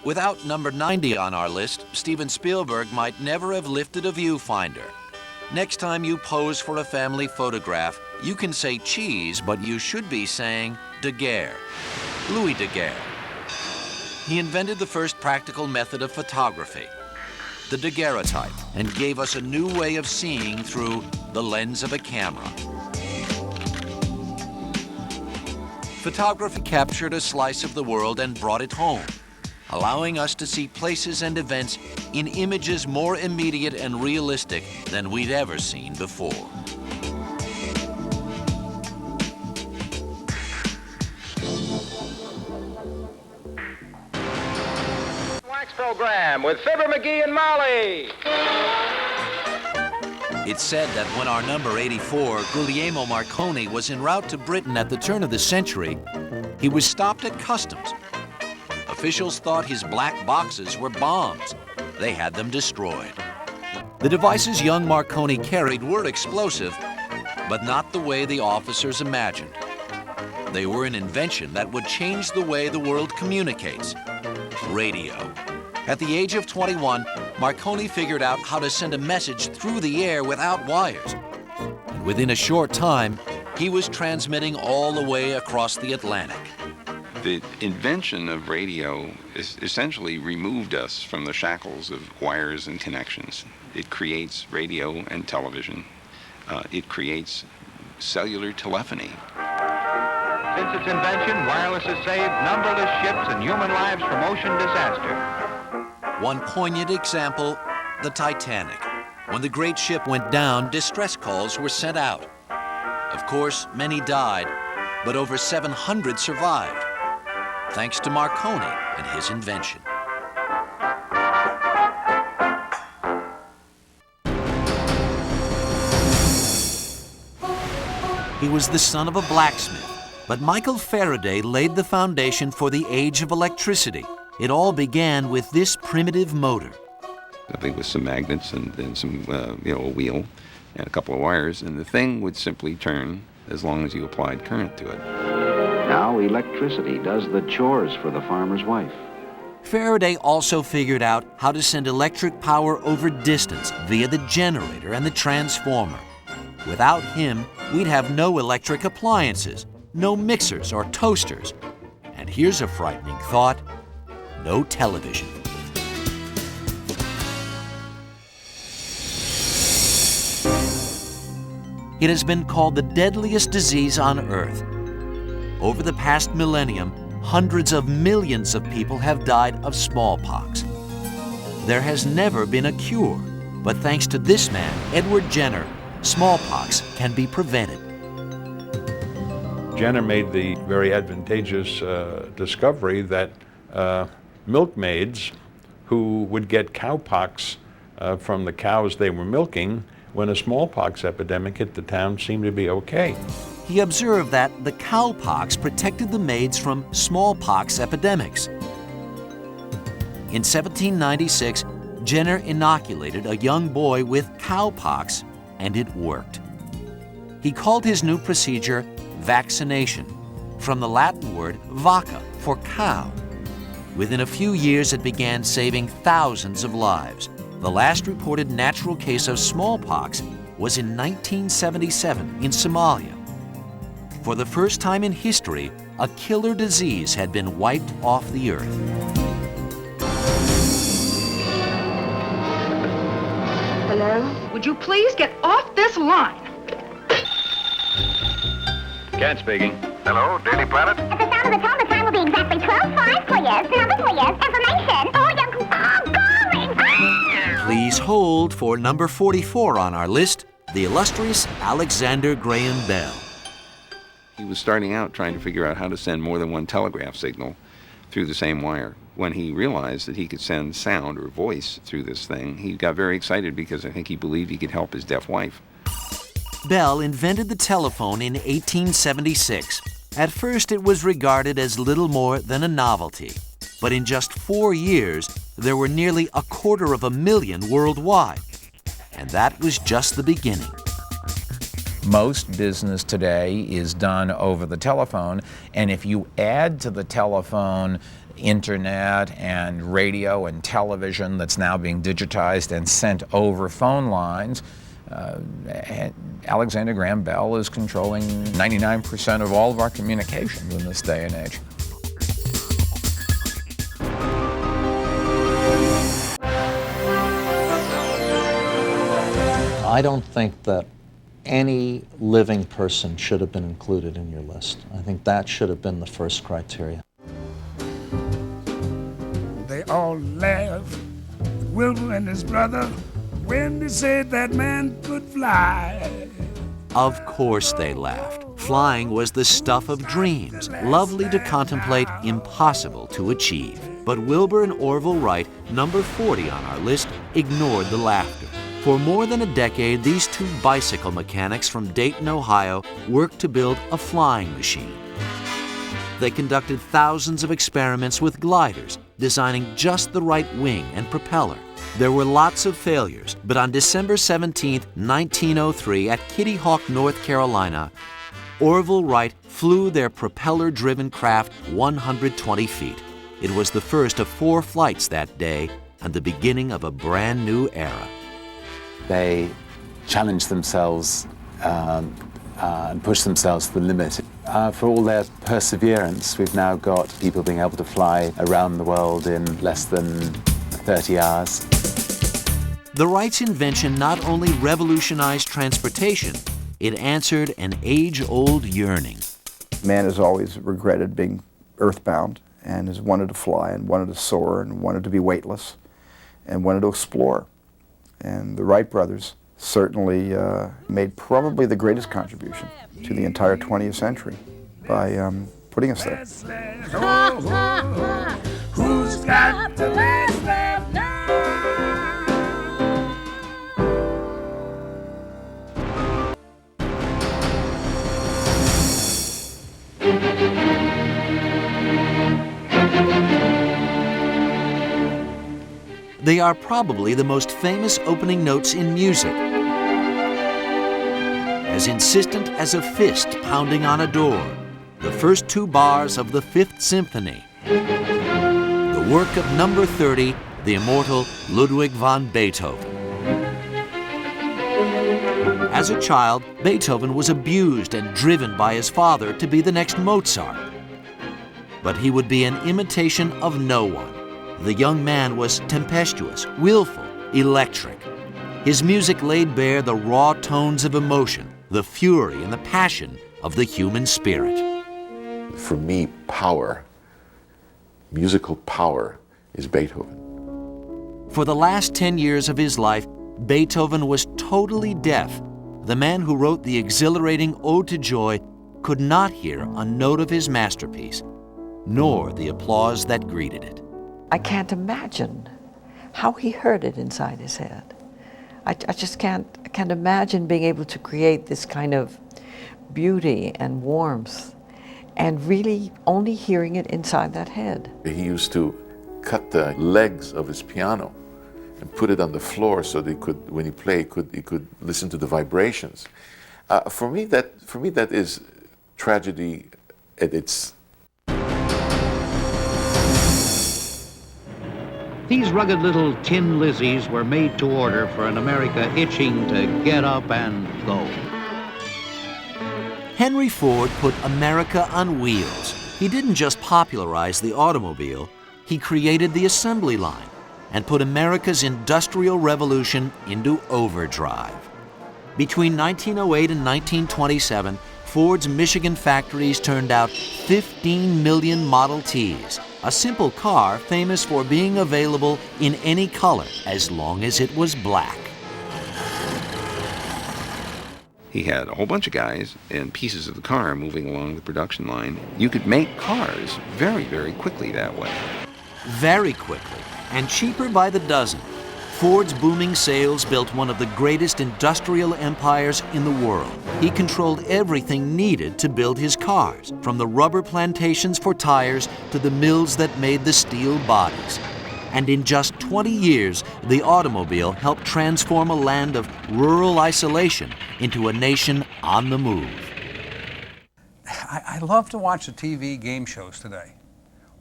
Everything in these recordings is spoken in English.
Without number 90 on our list, Steven Spielberg might never have lifted a viewfinder. Next time you pose for a family photograph, you can say cheese, but you should be saying Daguerre. Louis Daguerre. He invented the first practical method of photography, the daguerreotype, and gave us a new way of seeing through the lens of a camera. Photography captured a slice of the world and brought it home, allowing us to see places and events in images more immediate and realistic than we'd ever seen before. Wax program with Fibber McGee and Molly. It's said that when our number 84, Guglielmo Marconi, was en route to Britain at the turn of the century, he was stopped at customs. Officials thought his black boxes were bombs. They had them destroyed. The devices young Marconi carried were explosive, but not the way the officers imagined. They were an invention that would change the way the world communicates: radio. At the age of 21, Marconi figured out how to send a message through the air without wires. And within a short time, he was transmitting all the way across the Atlantic. The invention of radio essentially removed us from the shackles of wires and connections. It creates radio and television. It creates cellular telephony. Since its invention, wireless has saved numberless ships and human lives from ocean disaster. One poignant example, the Titanic. When the great ship went down, distress calls were sent out. Of course, many died, but over 700 survived, thanks to Marconi and his invention. He was the son of a blacksmith, but Michael Faraday laid the foundation for the age of electricity. It all began with this primitive motor. I think with some magnets and then some, a wheel and a couple of wires, and the thing would simply turn as long as you applied current to it. Now electricity does the chores for the farmer's wife. Faraday also figured out how to send electric power over distance via the generator and the transformer. Without him, we'd have no electric appliances, no mixers or toasters. And here's a frightening thought: no television. It has been called the deadliest disease on Earth. Over the past millennium, hundreds of millions of people have died of smallpox. There has never been a cure, but thanks to this man, Edward Jenner, smallpox can be prevented. Jenner made the very advantageous discovery that milkmaids who would get cowpox from the cows they were milking, when a smallpox epidemic hit the town, seemed to be okay. He observed that the cowpox protected the maids from smallpox epidemics. In 1796, Jenner inoculated a young boy with cowpox, and it worked. He called his new procedure vaccination, from the Latin word vacca, for cow. Within a few years, it began saving thousands of lives. The last reported natural case of smallpox was in 1977 in Somalia. For the first time in history, a killer disease had been wiped off the earth. Hello? Would you please get off this line? Cat speaking. Hello, Daily Planet? At the sound of the tone, the time will be exactly 12:05, please. Number, please. Information. Oh, you're going. Please hold for number 44 on our list, the illustrious Alexander Graham Bell. He was starting out trying to figure out how to send more than one telegraph signal through the same wire. When he realized that he could send sound or voice through this thing, he got very excited because I think he believed he could help his deaf wife. Bell invented the telephone in 1876. At first, it was regarded as little more than a novelty. But in just 4 years, there were nearly 250,000 worldwide. And that was just the beginning. Most business today is done over the telephone, and if you add to the telephone internet and radio and television that's now being digitized and sent over phone lines, Alexander Graham Bell is controlling 99% of all of our communications in this day and age. I don't think that any living person should have been included in your list. I think that should have been the first criteria. They all laughed, Wilbur and his brother, when they said that man could fly. Of course they laughed. Flying was the stuff of dreams, lovely to contemplate, impossible to achieve. But Wilbur and Orville Wright, number 40 on our list, ignored the laughter. For more than a decade, these two bicycle mechanics from Dayton, Ohio, worked to build a flying machine. They conducted thousands of experiments with gliders, designing just the right wing and propeller. There were lots of failures, but on December 17, 1903, at Kitty Hawk, North Carolina, Orville Wright flew their propeller-driven craft 120 feet. It was the first of 4 flights that day and the beginning of a brand new era. They challenged themselves and pushed themselves to the limit. For all their perseverance, we've now got people being able to fly around the world in less than 30 hours. The Wrights' invention not only revolutionized transportation, it answered an age-old yearning. Man has always regretted being earthbound and has wanted to fly and wanted to soar and wanted to be weightless and wanted to explore. And the Wright brothers certainly made probably the greatest contribution to the entire 20th century by putting us there. Who's got the last laugh now? They are probably the most famous opening notes in music. As insistent as a fist pounding on a door, the first 2 bars of the 5th Symphony. The work of number 30, the immortal Ludwig van Beethoven. As a child, Beethoven was abused and driven by his father to be the next Mozart. But he would be an imitation of no one. The young man was tempestuous, willful, electric. His music laid bare the raw tones of emotion, the fury and the passion of the human spirit. For me, power, musical power, is Beethoven. For the last 10 years of his life, Beethoven was totally deaf. The man who wrote the exhilarating Ode to Joy could not hear a note of his masterpiece, nor the applause that greeted it. I can't imagine how he heard it inside his head. I just can't imagine being able to create this kind of beauty and warmth and really only hearing it inside that head. He used to cut the legs of his piano and put it on the floor so that he could, when he played, he could listen to the vibrations. For me, that is tragedy at its. These rugged little tin Lizzies were made to order for an America itching to get up and go. Henry Ford put America on wheels. He didn't just popularize the automobile, he created the assembly line and put America's industrial revolution into overdrive. Between 1908 and 1927, Ford's Michigan factories turned out 15 million Model Ts, a simple car famous for being available in any color as long as it was black. He had a whole bunch of guys and pieces of the car moving along the production line. You could make cars very, very quickly that way. Very quickly, and cheaper by the dozen. Ford's booming sales built one of the greatest industrial empires in the world. He controlled everything needed to build his cars, from the rubber plantations for tires to the mills that made the steel bodies. And in just 20 years, the automobile helped transform a land of rural isolation into a nation on the move. I love to watch the TV game shows today.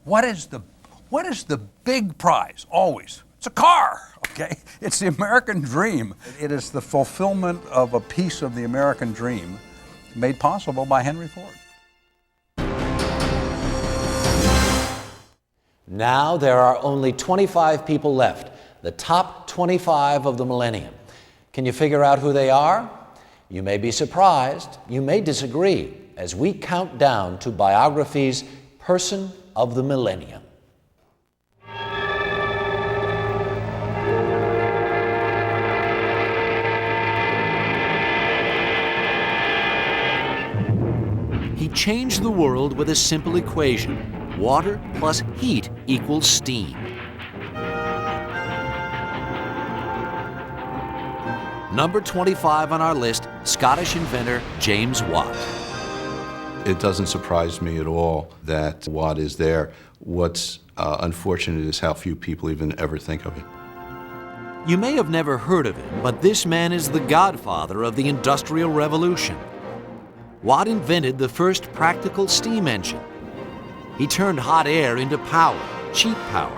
What is the big prize? Always. It's a car, okay? It's the American dream. It is the fulfillment of a piece of the American dream made possible by Henry Ford. Now there are only 25 people left, the top 25 of the millennium. Can you figure out who they are? You may be surprised, you may disagree, as we count down to Biography's Person of the Millennium. He changed the world with a simple equation. Water plus heat equals steam. Number 25 on our list, Scottish inventor James Watt. It doesn't surprise me at all that Watt is there. What's unfortunate is how few people even ever think of it. You may have never heard of him, but this man is the godfather of the Industrial Revolution. Watt invented the first practical steam engine. He turned hot air into power, cheap power,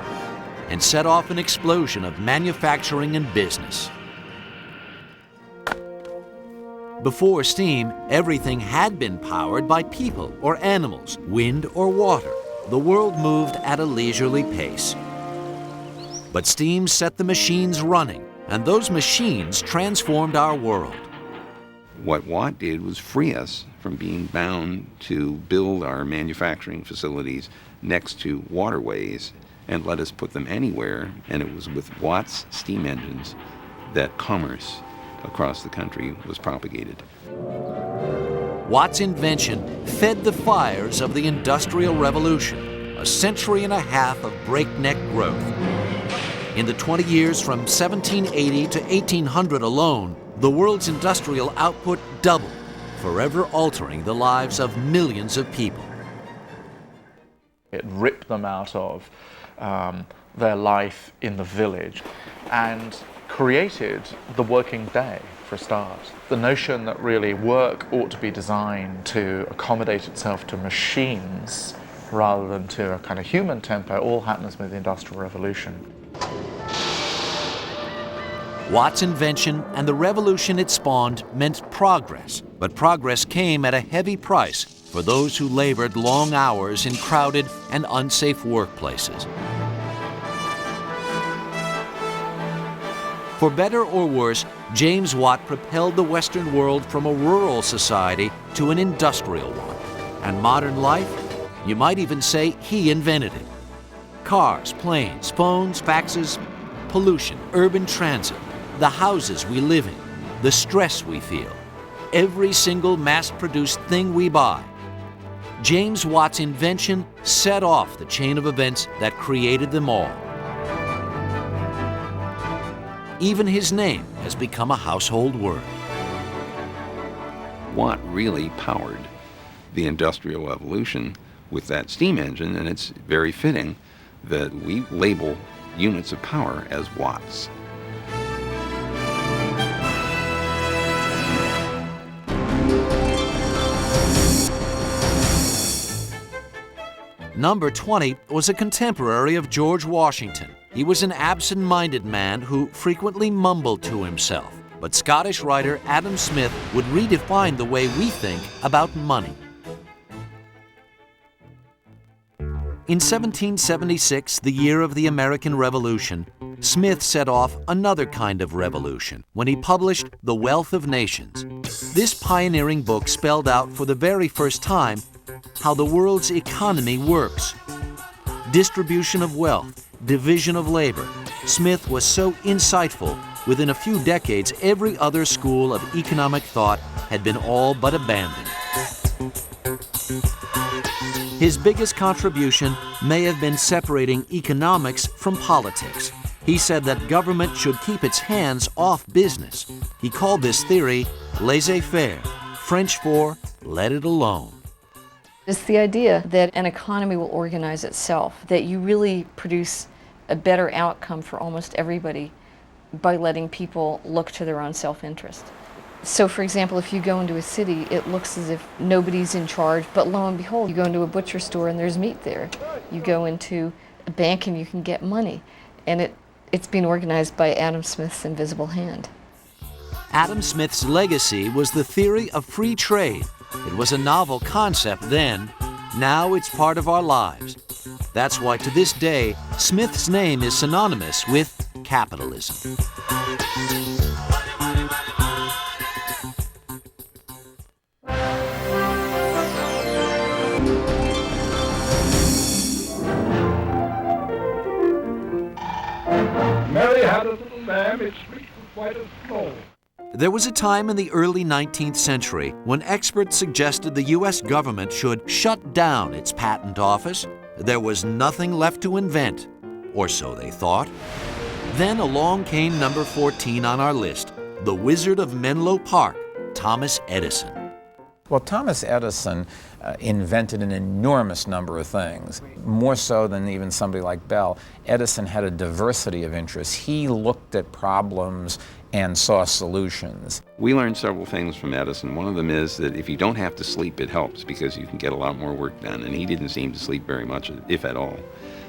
and set off an explosion of manufacturing and business. Before steam, everything had been powered by people or animals, wind or water. The world moved at a leisurely pace. But steam set the machines running, and those machines transformed our world. What Watt did was free us from being bound to build our manufacturing facilities next to waterways and let us put them anywhere. And it was with Watt's steam engines that commerce across the country was propagated. Watt's invention fed the fires of the Industrial Revolution, a century and a half of breakneck growth. In the 20 years from 1780 to 1800 alone, the world's industrial output doubled, forever altering the lives of millions of people. It ripped them out of their life in the village and created the working day, for a start. The notion that really work ought to be designed to accommodate itself to machines rather than to a kind of human tempo all happens with the Industrial Revolution. Watt's invention and the revolution it spawned meant progress, but progress came at a heavy price for those who labored long hours in crowded and unsafe workplaces. For better or worse, James Watt propelled the Western world from a rural society to an industrial one. And modern life, you might even say he invented it. Cars, planes, phones, faxes, pollution, urban transit, the houses we live in, the stress we feel, every single mass-produced thing we buy. James Watt's invention set off the chain of events that created them all. Even his name has become a household word. Watt really powered the Industrial Revolution with that steam engine, and it's very fitting that we label units of power as watts. Number 20 was a contemporary of George Washington. He was an absent-minded man who frequently mumbled to himself. But Scottish writer Adam Smith would redefine the way we think about money. In 1776, the year of the American Revolution, Smith set off another kind of revolution when he published The Wealth of Nations. This pioneering book spelled out for the very first time how the world's economy works. Distribution of wealth, division of labor. Smith was so insightful, within a few decades, every other school of economic thought had been all but abandoned. His biggest contribution may have been separating economics from politics. He said that government should keep its hands off business. He called this theory laissez-faire, French for let it alone. It's the idea that an economy will organize itself, that you really produce a better outcome for almost everybody by letting people look to their own self-interest. So for example, if you go into a city, it looks as if nobody's in charge, but lo and behold, you go into a butcher store and there's meat there. You go into a bank and you can get money. And it's been organized by Adam Smith's invisible hand. Adam Smith's legacy was the theory of free trade. It was a novel concept then. Now it's part of our lives. That's why to this day, Smith's name is synonymous with capitalism. Mary had a little lamb, its fleece was white as snow. There was a time in the early 19th century when experts suggested the U.S. government should shut down its patent office. There was nothing left to invent, or so they thought. Then along came number 14 on our list, the Wizard of Menlo Park, Thomas Edison. Well, Thomas Edison invented an enormous number of things, more so than even somebody like Bell. Edison had a diversity of interests. He looked at problems and saw solutions. We learned several things from Edison. One of them is that if you don't have to sleep, it helps because you can get a lot more work done, and he didn't seem to sleep very much, if at all.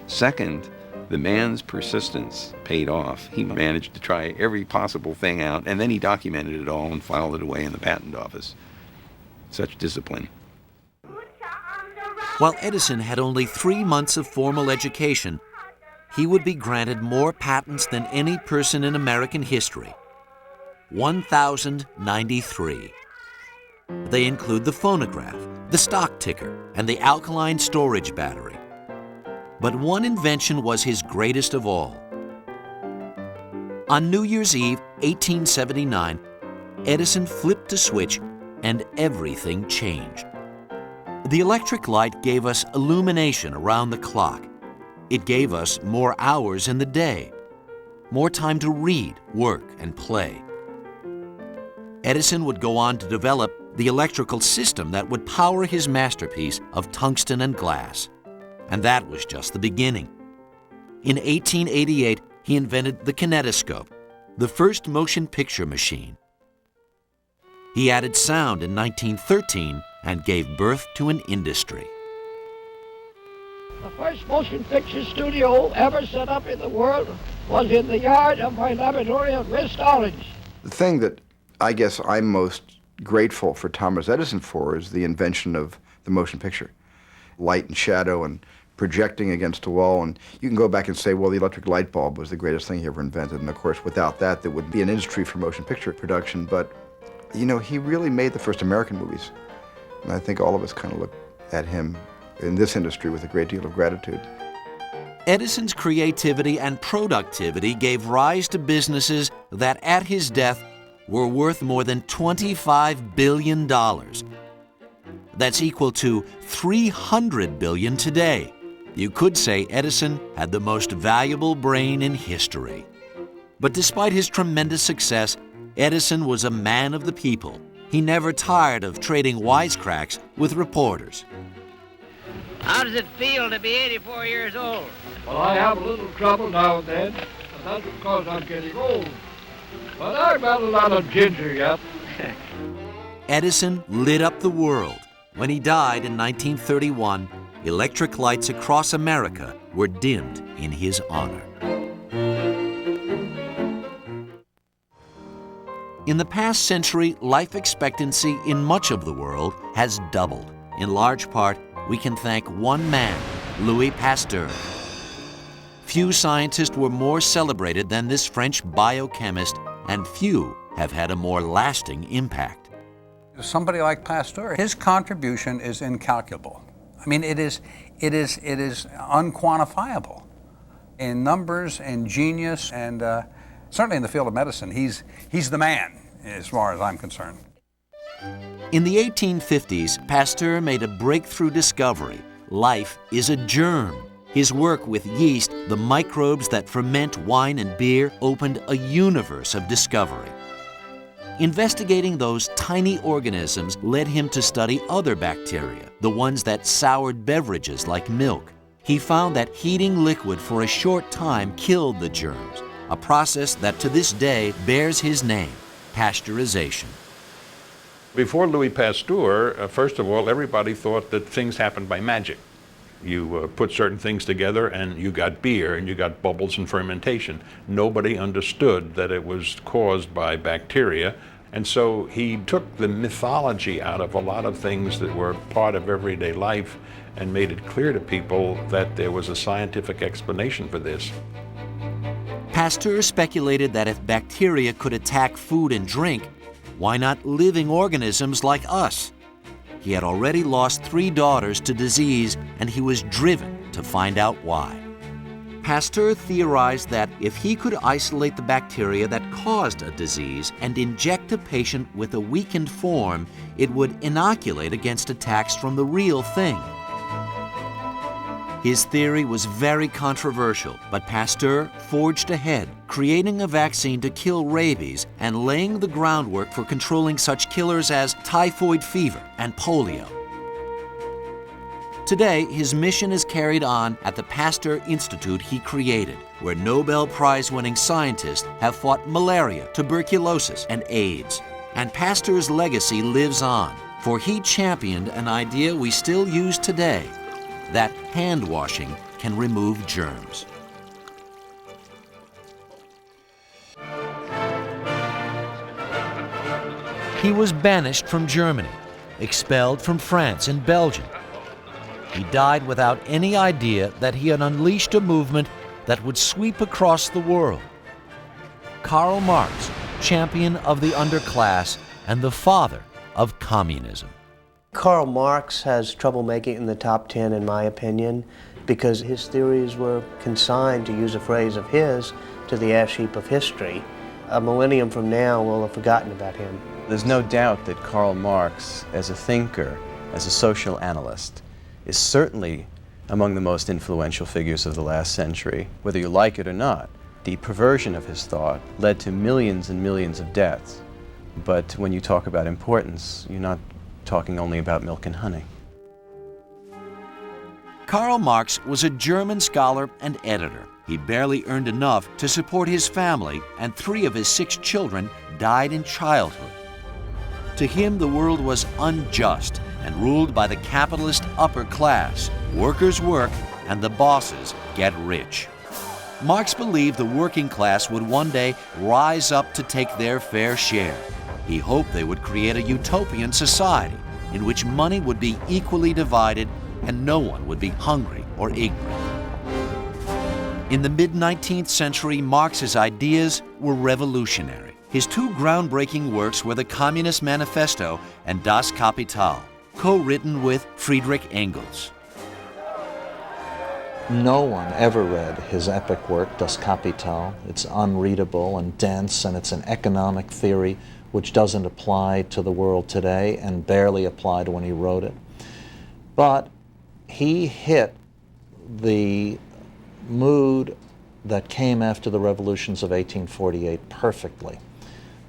Second, the man's persistence paid off. He managed to try every possible thing out, and then he documented it all and filed it away in the patent office. Such discipline. While Edison had only 3 months of formal education, he would be granted more patents than any person in American history. 1,093. They include the phonograph, the stock ticker, and the alkaline storage battery. But one invention was his greatest of all. On New Year's Eve, 1879, Edison flipped a switch and everything changed. The electric light gave us illumination around the clock. It gave us more hours in the day, more time to read, work, and play. Edison would go on to develop the electrical system that would power his masterpiece of tungsten and glass. And that was just the beginning. In 1888, he invented the kinetoscope, the first motion picture machine. He added sound in 1913 and gave birth to an industry. The first motion picture studio ever set up in the world was in the yard of my laboratory at West Orange. The thing that I guess I'm most grateful for Thomas Edison for is the invention of the motion picture. Light and shadow and projecting against a wall, and you can go back and say, well, the electric light bulb was the greatest thing he ever invented, and of course without that there would be an industry for motion picture production, but you know, he really made the first American movies, and I think all of us kind of look at him in this industry with a great deal of gratitude. Edison's creativity and productivity gave rise to businesses that at his death were worth more than $25 billion. That's equal to $300 billion today. You could say Edison had the most valuable brain in history. But despite his tremendous success, Edison was a man of the people. He never tired of trading wisecracks with reporters. How does it feel to be 84 years old? Well, I have a little trouble now and then, and that's because I'm getting old. But I've got a lot of ginger yet. Edison lit up the world. When he died in 1931, electric lights across America were dimmed in his honor. In the past century, life expectancy in much of the world has doubled. In large part, we can thank one man, Louis Pasteur. Few scientists were more celebrated than this French biochemist, and few have had a more lasting impact. Somebody like Pasteur, his contribution is incalculable. I mean, it is unquantifiable in numbers and genius, and certainly in the field of medicine, he's the man as far as I'm concerned. In the 1850s, Pasteur made a breakthrough discovery. Life is a germ. His work with yeast, the microbes that ferment wine and beer, opened a universe of discovery. Investigating those tiny organisms led him to study other bacteria, the ones that soured beverages like milk. He found that heating liquid for a short time killed the germs, a process that to this day bears his name, pasteurization. Before Louis Pasteur, first of all, everybody thought that things happened by magic. You put certain things together and you got beer and you got bubbles and fermentation. Nobody understood that it was caused by bacteria. And so he took the mythology out of a lot of things that were part of everyday life and made it clear to people that there was a scientific explanation for this. Pasteur speculated that if bacteria could attack food and drink, why not living organisms like us? He had already lost 3 daughters to disease, and he was driven to find out why. Pasteur theorized that if he could isolate the bacteria that caused a disease and inject a patient with a weakened form, it would inoculate against attacks from the real thing. His theory was very controversial, but Pasteur forged ahead, creating a vaccine to kill rabies and laying the groundwork for controlling such killers as typhoid fever and polio. Today, his mission is carried on at the Pasteur Institute he created, where Nobel Prize-winning scientists have fought malaria, tuberculosis, and AIDS. And Pasteur's legacy lives on, for he championed an idea we still use today, that hand washing can remove germs. He was banished from Germany, expelled from France and Belgium. He died without any idea that he had unleashed a movement that would sweep across the world. Karl Marx, champion of the underclass and the father of communism. Karl Marx has trouble making it in the top 10, in my opinion, because his theories were consigned, to use a phrase of his, to the ash heap of history. A millennium from now will have forgotten about him. There's no doubt that Karl Marx, as a thinker, as a social analyst, is certainly among the most influential figures of the last century. Whether you like it or not, the perversion of his thought led to millions and millions of deaths. But when you talk about importance, you're not talking only about milk and honey. Karl Marx was a German scholar and editor. He barely earned enough to support his family, and 3 of his 6 children died in childhood. To him, the world was unjust and ruled by the capitalist upper class. Workers work and the bosses get rich. Marx believed the working class would one day rise up to take their fair share. He hoped they would create a utopian society in which money would be equally divided and no one would be hungry or ignorant. In the mid-19th century, Marx's ideas were revolutionary. His 2 groundbreaking works were the Communist Manifesto and Das Kapital, co-written with Friedrich Engels. No one ever read his epic work, Das Kapital. It's unreadable and dense, and it's an economic theory which doesn't apply to the world today and barely applied when he wrote it. But he hit the mood that came after the revolutions of 1848 perfectly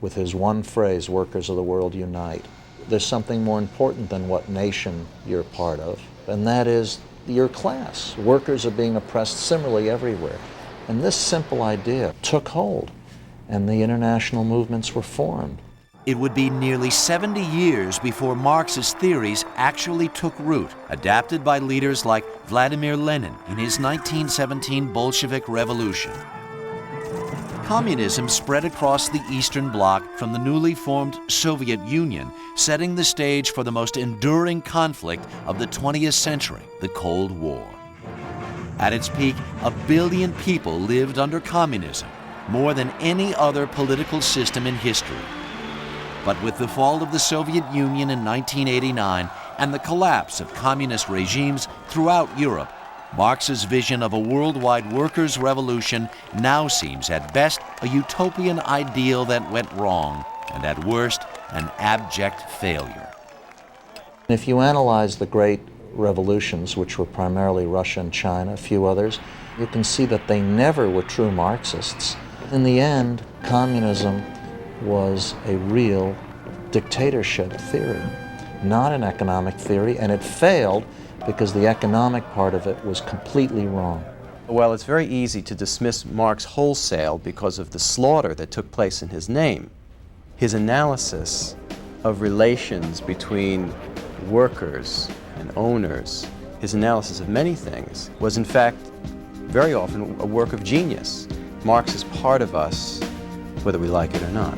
with his one phrase, "Workers of the world unite." There's something more important than what nation you're part of, and that is your class. Workers are being oppressed similarly everywhere. And this simple idea took hold, and the international movements were formed. It would be nearly 70 years before Marx's theories actually took root, adapted by leaders like Vladimir Lenin in his 1917 Bolshevik Revolution. Communism spread across the Eastern Bloc from the newly formed Soviet Union, setting the stage for the most enduring conflict of the 20th century, the Cold War. At its peak, 1 billion people lived under communism, more than any other political system in history. But with the fall of the Soviet Union in 1989 and the collapse of communist regimes throughout Europe, Marx's vision of a worldwide workers' revolution now seems at best a utopian ideal that went wrong, and at worst, an abject failure. If you analyze the great revolutions, which were primarily Russia and China, a few others, you can see that they never were true Marxists. In the end, communism was a real dictatorship theory, not an economic theory, and it failed because the economic part of it was completely wrong. Well, it's very easy to dismiss Marx wholesale because of the slaughter that took place in his name. His analysis of relations between workers and owners, his analysis of many things, was in fact very often a work of genius. Marx is part of us, whether we like it or not.